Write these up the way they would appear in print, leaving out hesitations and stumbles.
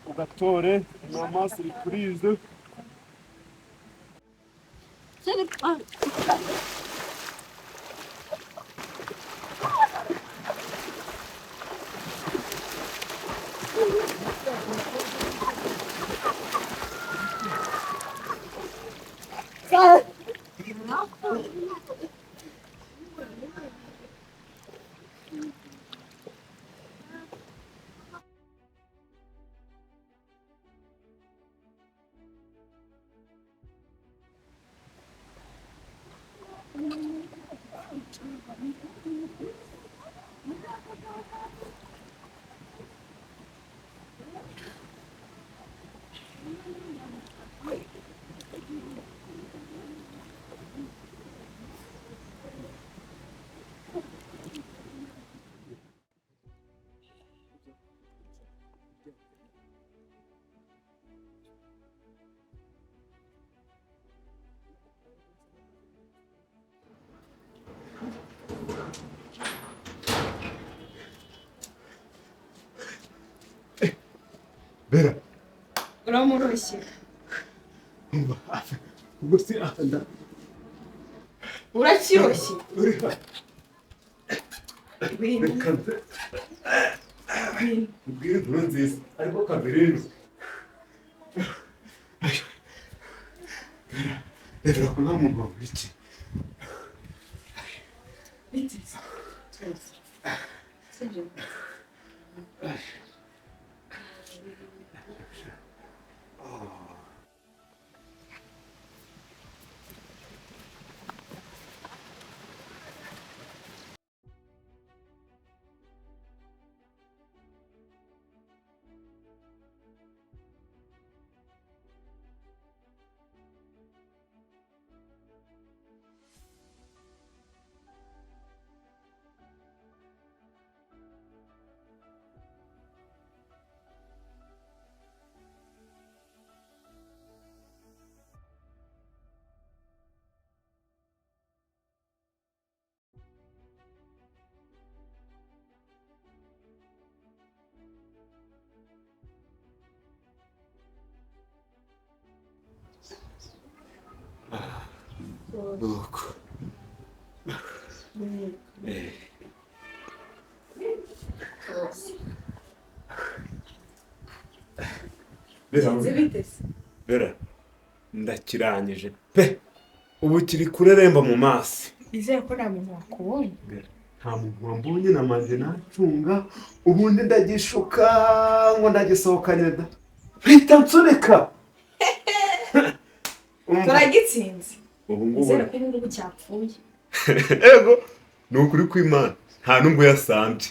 ugatore inama surprise. Vera. Uramurushye. Ubwo se afanda. Urakiroshye. Ubwire inkuru nziza ariko kabereye. Rero kuna muntu iki. Bitse. Sije. Louco. Vera, ndakirangije pe. Ubu kiri kureremba mu maso. Izere ko nta muntu wakubonye. Nta muntu wambonye namanje nacunga. Ubundi ndagishuka ngo ndagisohokanye da. Mpita nsunika. Turagitsinze. Ubu ngubu. Izere ko ubu cyapfuye. Ego, nukuri kw'Imana. Nta nubwo yasambye.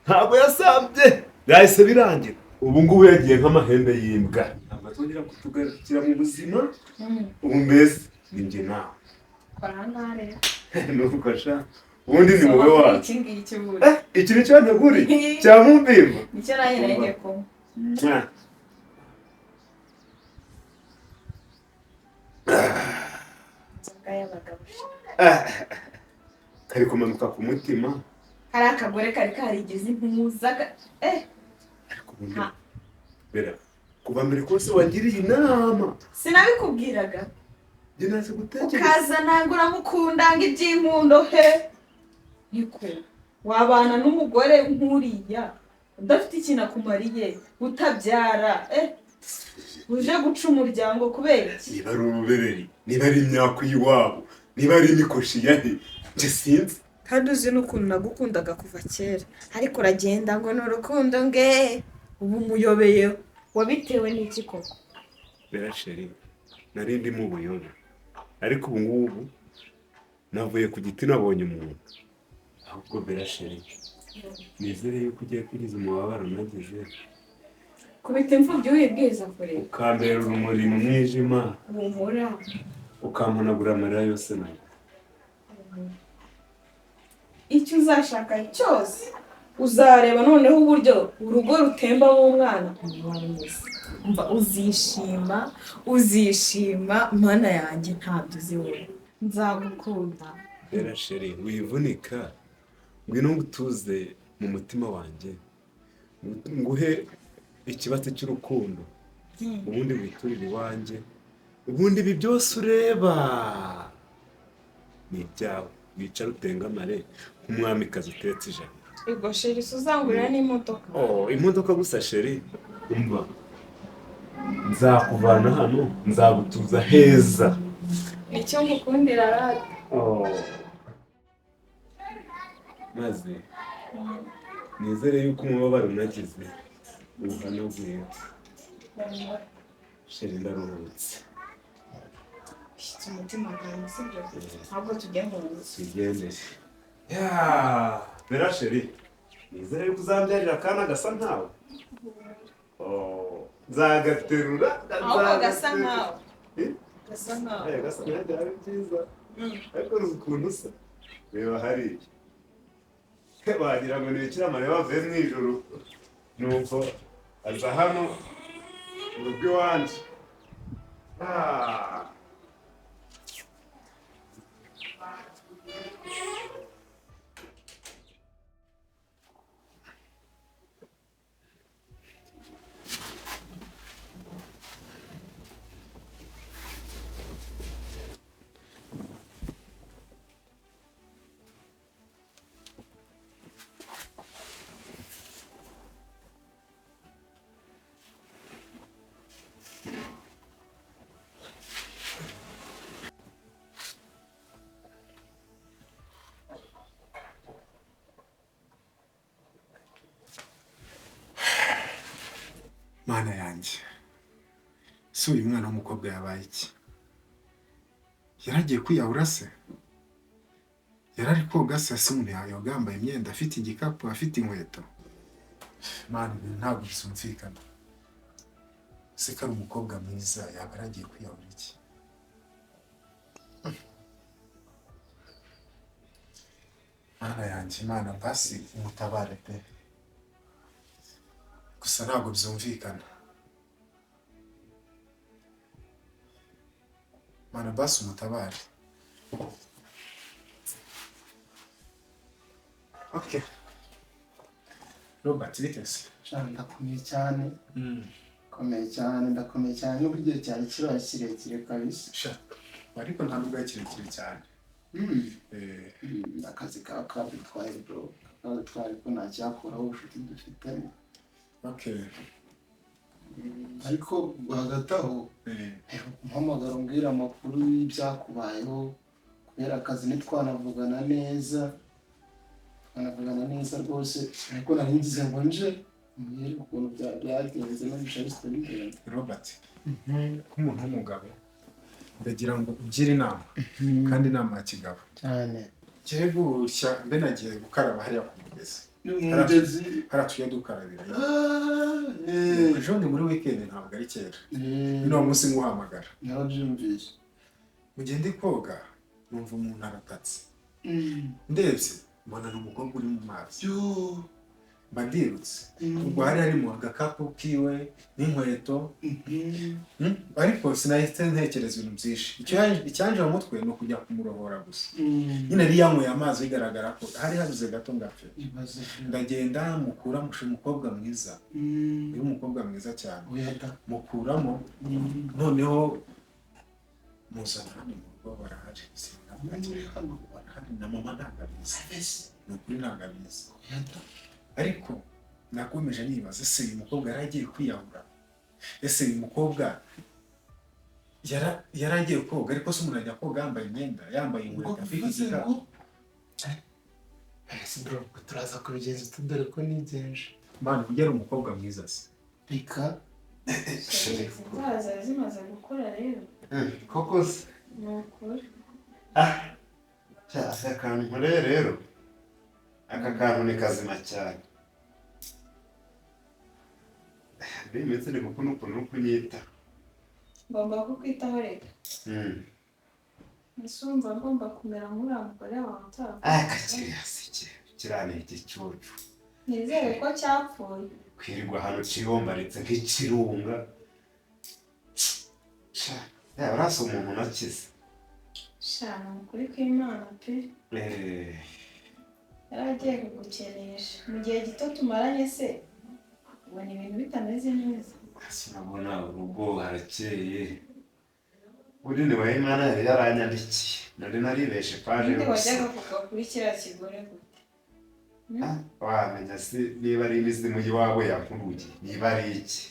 Ntabwo yasambye. Yahise birangira. Ubu ngubu yagiye nk'amahembe y'imbwa. Ntabwo atongera kutugarukira mu buzima. Ubu mbese ni njye nawe. Kora ntare. Nuko sha. Ubundi ni wowe wacu. Iki ngiki buri. Iki ni cyo nteguri. Cyamumbimba. Nicyo nayo nenge ko. Kari kumanuka ku mutima. Hari akagore kari karigeze impuzaga. Ariko ubundi Vera, kuva mbere kose wangiriye inama. Sinabikubwiraga. Njye naze gutekereza. Ukaza ntabwo uramukundanga iby'inkundo he. Niko wabana n'umugore nk'uriya udafite ikintu akumariye utabyara uje guca umuryango kubera iki? Niba ari urubereri, niba ari imyaka y'iwabo, niba ari imikoshi yahe, njye sinzi. Kandi uzi n'ukuntu nagukundaga kuva kera, ariko uragenda ngo ni urukundo nge ubu muyobeye. Wabitewe n'iki koko? Vera sheri, nari ndi mu buyobe, ariko ubu ngubu navuye ku giti nabonye umuntu. Ahubwo Vera sheri, nizere yuko ugiye kugeza umubabaro nagize. Kubita imfubyi wibwiza kure. Ukambera urumuri mu mwijima. Humura. Ukampunagura amarira yose nayo. Icyo uzashaka cyose uzareba noneho uburyo urugo rutembamo umwana. Umva uzishima mana yanjye ntabyo uzi wowe. Nzagukunda. Vera sheri, wivunika. Ngwino ngutuze mu mutima wanjye. nguhe ikibatsi cy'urukundo ubundi witurire iwanjye, ubundi ibi byose ureba ni ibyawe, wicara utengamare nk'umwamikazi utetse ijana. Ubwo sheri uzangurira n'imodoka. Imodoka gusa sheri, umva nzakuvana hano nzagutuza heza. Nicyo ngukundira radi. Maze nizere yuko umubabaro unagize uhanaguye. Sheri ndaruhutse. Ushyitse umutima bwanjye sibyo? Ntabwo tujya mu nzu. Tugende. Bera sheri, nizere yuko uzambyarira akana gasa nkawe. Nzagaterura. Ahubwo gasa nkawe. Gasa nkawe. Gasa nkawe byari byiza. Ariko uzi ukuntu usa. Reba hariya. Wagira ngo ni Bikira Mariya wavuye mu ijuru. Nuko aza hano mu rugo iwanjye. Mana yanjye, si uyu mwana w'umukobwa yabaye iki? Yaragiye kwiyahura se? Yarari koga se? Ese umuntu yayoga yambaye imyenda, afite igikapu, afite inkweto? Mana, ibintu ntabwo bisumvikana. Se ko ari umukobwa mwiza yaba yaragiye kwiyahura iki? Mana yanjye, Mana basi umutabare pe. Gusa ntabwo byumvikana. Mana basi umutabare. Okay. Robert, bitese? Ndakomeye cyane. Ndakomeye cyane n'ubwo igihe cyari kibaye kirekire kabisa. Ariko nta nubwo ari kirekire cyane. Akazi kabitwaye bro. Kabitwaye ko nta cyakuraho ubucuti dufitanye. Okay. Ariko hagati aho umpamagara umbwira amakuru y'ibyakubayeho kubera akazi ntitwanavugana neza. Rwose ariko nari ngize ngo nje mbwira ukuntu byagenze n'ibishari story. Robert, nk'umuntu w'umugabo ndagira ngo ugire inama kandi inama ya kigabo Cyane. Kihe gushya mbe nagiye gukaraba hariya ku mugezi. Umugezi haratuye dukarabira. Ejo ndi muri weekend ntabwo ari kera. Uno munsi nguhamagara. Narabyumvise. Mu gihe ndi koga numva umuntu aratatse. Ndebye mbona n'umukobwa uri mu mazi. Mba ndirutse. Ubwo hari harimo agakapu kiwe n'inkweto. Ariko sinahise ntekereza ibintu byinshi. Icyanje mu mutwe ni ukujya kumurohora gusa. Nyine yari yanyweye amazi bigaragara ko hari habuze gato ngapfe. Ndagenda mukura umukobwa mwiza. Uyu mukobwa mwiza cyane. Mukuramo noneho muzana hano mu rugo barahari. Barahari na mama ntagabizi. Ni ukuri ntagabizi. Ariko nakomeje nibaza, ese uyu mukobwa yaragiye kwiyahura? Ese uyu mukobwa yaragiye koga? Ariko se umuntu ajya koga yambaye imyenda, yambaye inkweto, afite igikapu? Bro, turaza kubigenza tudore ko nigenje. Mana, ujya ari umukobwa mwiza se? Reka Zaza zimaze gukora rero. Koko se? Ni ukuri. Aka kantu nkoreye rero, aka kantu ni kazima cyane. Iminsi ni kuko n'ukuntu uri kunyita. Ngomba kukwitaho reka. Ese urumva ngomba kumera nk'uriya mugore wawe utaha? Kakiri hasi kiriya ni igicucu. Nizere ko cyapfuye. Kwirirwa hano kiyombaritse nk'ikirunga. Yaba arasa umuntu unakize. Shana ukuri kw'Imana pe. Yaragiye kugukenesha. Mu gihe gito tumaranye se ubona ibintu bitameze neza. sinabona urugo harakeye bunini wa Imana yari yaranyandikiye nari naribeshe paje Ninde yose wajyaga kuva kuri kiriya kigore gute? wamenya se niba ari imizimu y'iwabo yankuruye niba ari iki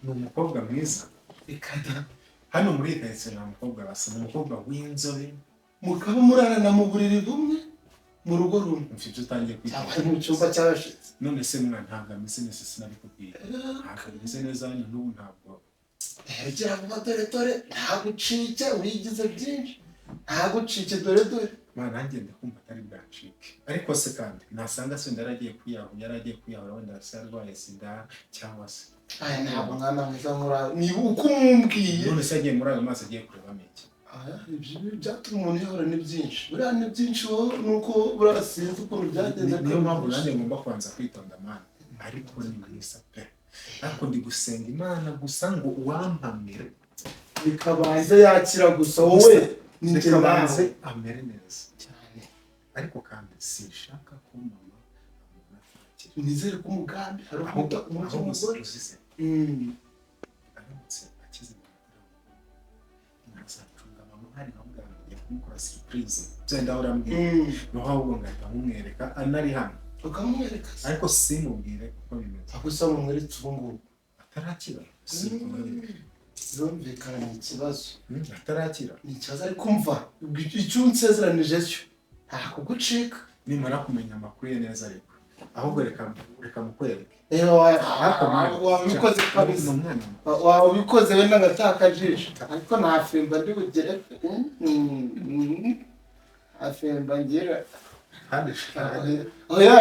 ni umukobwa mwiza hano muri iyi karitsiye nta mukobwa basa ni umukobwa w'inzobe mukaba murarana mu buriri bumwe mu rugo rumwe mfite ibyo utangiye cyangwa kwita mu cyumba cy'abashitsi. none se mwana ntabwo ameze neza sinabikubwiye ntabwo ameze neza hano n'ubu ntabwo Gira vuba dore ntagucike wigize byinshi ntagucike dore mwana nanjye ndakumva atari bwacike ariko se kandi nasanga se wenda yaragiye kwiyahura wenda se arwaye sida cyangwa se aya ntabwo mwana mwiza nkora niba uko umumbwiye none se yagiye muri ayo mazi agiye kurebamo iki ibyo byatuma umuntu yahora ni byinshi buriya ni byinshi wowe nuko buriya sinzi ukuntu byagenze niyo mpamvu nanjye ngomba kubanza kwitonda mwana ariko ni mwiza pe ariko ndi gusenga Imana gusa ngo uwampamire bikabanza yakira gusa wowe nikabanze amere neza cyane ariko kandi sinshaka ko mama amubona atakira nizere ko umugambi hari ahubwo umugore uzize aramutse akize ntazacunga mama hari nkamubwira ngo ngiye kumukora surprise byenda urambwira noho ahubwo ngahita nkumwereka anari hano ukamwereka ariko simubwire uko bimeze aho usaba umweretse ubu ngubu atarakira birumvikana ni ikibazo atarakira ni ikibazo ariko umva icyo unsezeranije cyo nta kugucika nimara kumenya amakuru ye neza ariko ahubwo reka mukwereke wabikoze kabisa wabikoze wenda ngatakajisho ariko nta fimba ndi bugere nta fimba ngira oya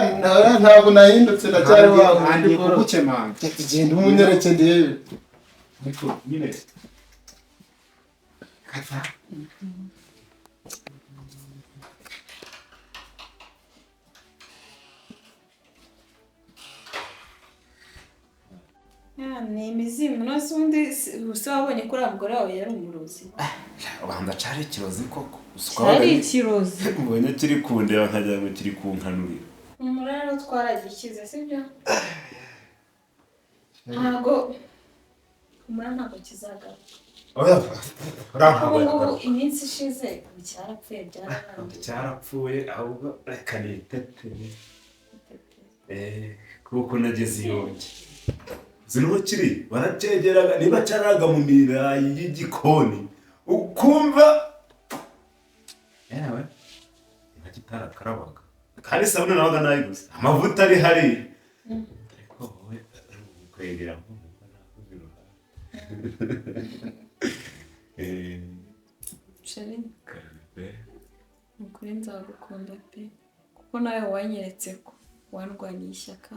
ntabwo nahindutse ndacyari wawe ngiye kugukemanga tugenda umunyereke ndebe nyine Ni imizimu nose undi se wabonye ko uriya mugore wawe yari umurozi. ubanza cari ikirozi koko Cyari ikirozi. mbonye kiri kundeba nkagira ngo kiri kunkanurira Umuraro twaragikize sibyo? Ntago umuraro ntabwo kizagaruka. Ubu iminsi ishize cyarapfuye byararangiye. cyarapfuye ahubwo reka nitetere kuko nageze iyonge zinuho kiri baracyegeraga niba cyaraga mu mirayi y'igikoni ukumva yewe niba kitarakarabaga kandi sabune nabaga nayiguze amavuta ari hari ariko wowe kwegera nk'umuntu nakuze Sheri ukuri nzagukunda pe kuko nawe wanyeretse ko warwaniye ishyaka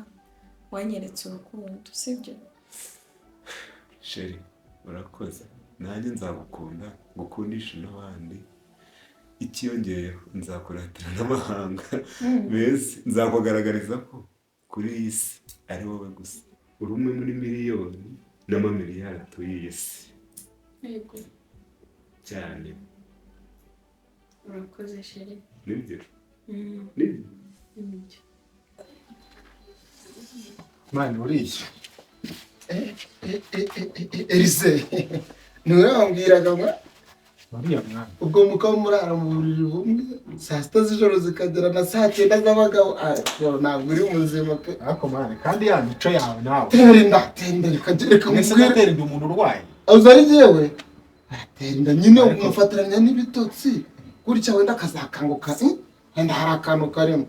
wanyeretse urukundo sibyo? sheri urakoze nanjye nzagukunda ngukundisha n'abandi ikiyongeyeho nzakuratira n'amahanga mbese nzakugaragariza ko kuri iyi si ari wowe gusa uri umwe muri miliyoni n'amamiliyari atuye iyi si Yego cyane urakoze sheri. nibyo nibyo Nibyo. mwana uriya Elise niwe wambwiraga ngo uriya mwana ubwo mukaba murara mu buriri bumwe saa sita z'ijoro zikagera na saa cyenda z'abagabo ntabwo uri muzima pe ariko mwana kandi ya mico yawe nawe tera inda reka mwese mubwire gatera inda umuntu urwaye uzi ari jyewe aratera inda nyine umufatiranya n'ibitotsi gutya wenda akazakanguka wenda hari akantu karimo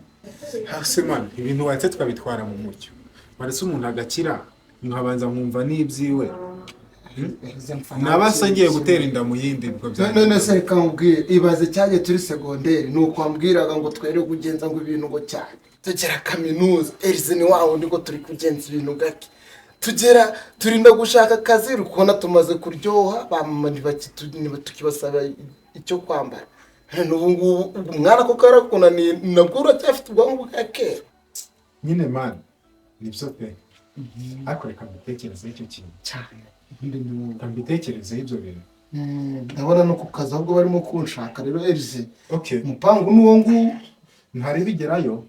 hasi mwana ibintu watse twabitwara mu mucyo marese umuntu agakira nkabanza nkumva n'ibyiwe nabasa ngiye gutera inda mu yindi bwo none se reka mubwire ibaze cyagiye turi segonderi ni uko wambwiraga ngo twere kugenza ngo ibintu ngo cyane tugera kaminuza Elise ni wa wundi ngo turi kugenza ibintu gake tugera turinda gushaka akazi uri kubona tumaze kuryoha bamama tukibasaba icyo kwambara n'ubu ngubu umwana ko karakunaniye nabwo uracyafite ubwonko bwa kera nyine mwana nibyo pe ariko reka mbitekerezeho icyo kintu cyane reka mbitekerezeho ibyo bintu ndabona no ku kazi ahubwo barimo kunshaka rero Elise okay umupangu n'uwo nguwo ntari bigerayo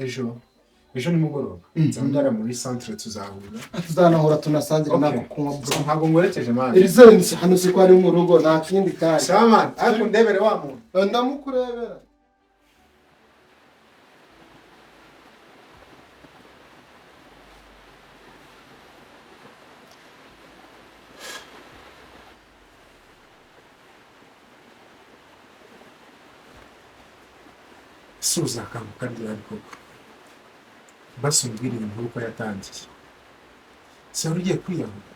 ejo ejo nimugoroba nzaba ndara muri centre tuzahurira tuzanahora tunasangira Okay. nako kunywa bro. ntabwo ngwerekeje mani Elize hano si ko ari mu rugo nta kindi kandi. sawa mani ariko ndebere wa muntu Ndamukurebera. suza akanguka ryari koko basumbwira inkuru uko yatangiye se wari ugiye kwiyahura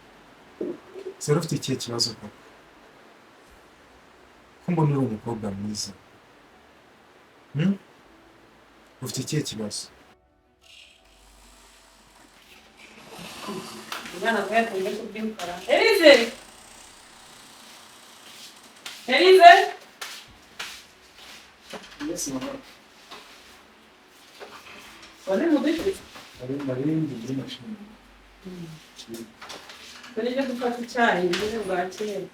se wari ufite ikihe kibazo koko ko mbona uri umukobwa mwiza ufite ikihe kibazo umwana we yakunze kubyimukara. Elize! Elize! Wari mu duce? nari muri mashini Turi ryo gufata icyayi mbere bwa kera.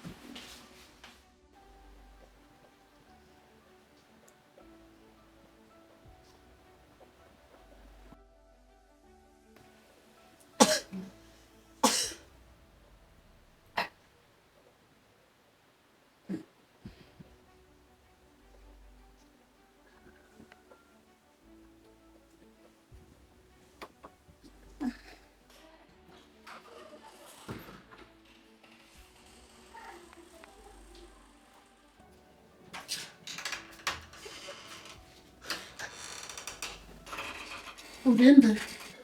Ugende.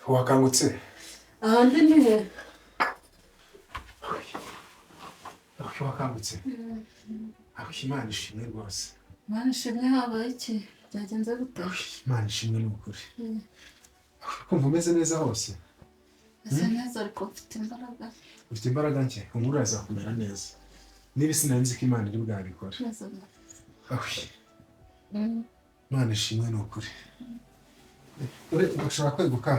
wakangutse ahandi ni he wakangutse aho imana ishimwe rwose mwana ishimwe habaye iki byagenze gute imana ishimwe ni ukuri kumva umeze neza hose ese neza ariko mfite imbaraga ufite imbaraga nke umuri azakumera neza niba sinanzi ko imana iri bwabikora neza imana ishimwe ni ukuri ushobora kweguka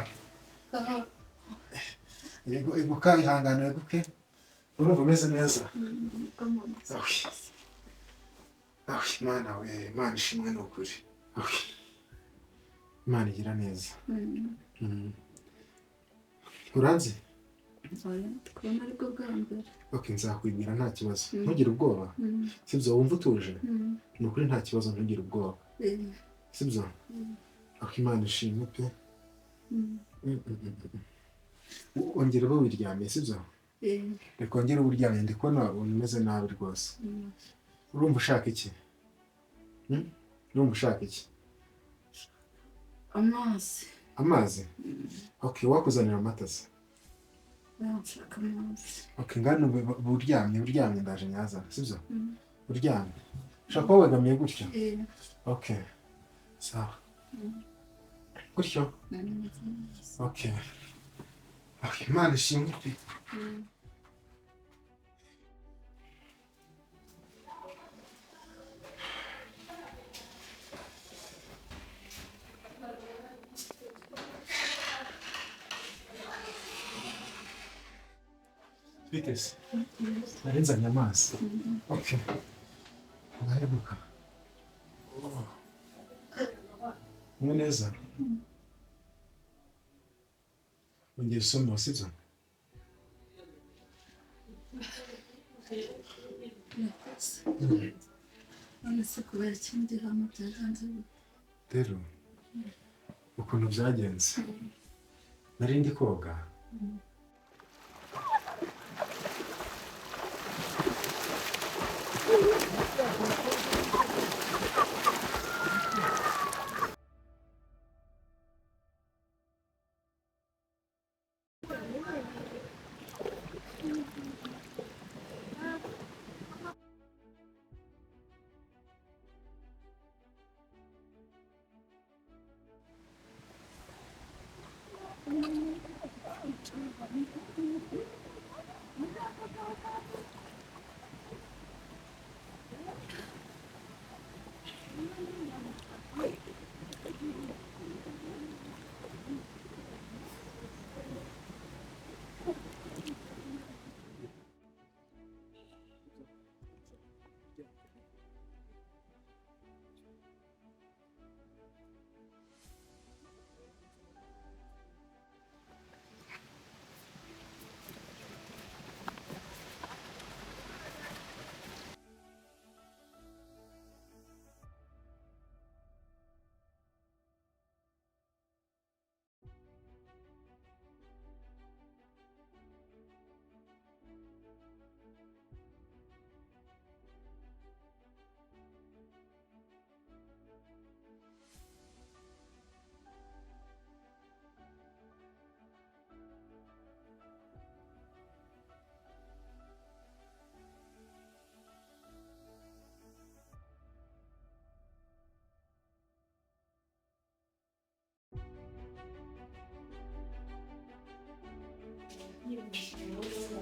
eguka ihangane weguke urumva umeze neza imana we imana ishimwe ni ukuri imana igira neza uranzi kubona aribwo bwa mbere nzakwibwira nta kibazo ntugire ubwoba sibyo wumva utuje ni ukuri nta kibazo ntugire ubwoba sibyo aho imana ishimwe pe wongere ube wiryamiye sibyo reka wongere ube uryamye ndi kubona umeze nabi rwose urumva ushaka iki urumva ushaka iki amazi wakuzanira amata se nshaka amazi ngano uryamye ndaje nyazana sibyo uryamye ushaka kuba wegamiye gutyo sawa gutyo imana ishimwe pe biteze nari nzanye amazi ngaheruka umwe neza ongera usome wasibye none se kubera ikindi hano byagenze rero ukuntu byagenze nari ndi koga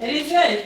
Elize